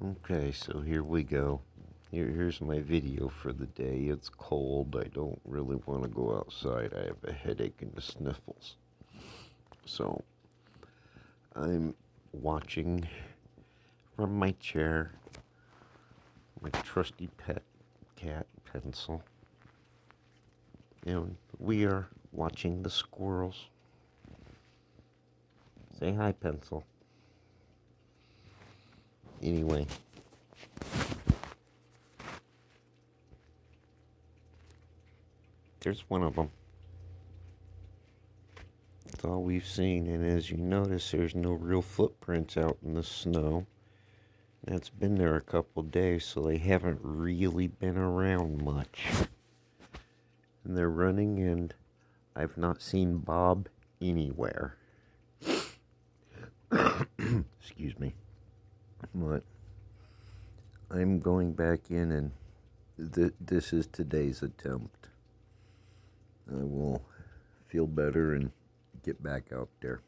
Okay, so here we go. Here's my video for the day. It's cold. I don't really want to go outside. I have a headache and the sniffles. So I'm watching from my chair my trusty pet cat Pencil. And we are watching the squirrels. Say hi, Pencil. Anyway, there's one of them. That's all we've seen, and as you notice, there's no real footprints out in the snow. And it's been there a couple days, so they haven't really been around much. And they're running, and I've not seen Bob anywhere. Excuse me. But I'm going back in, and this is today's attempt. I will feel better and get back out there.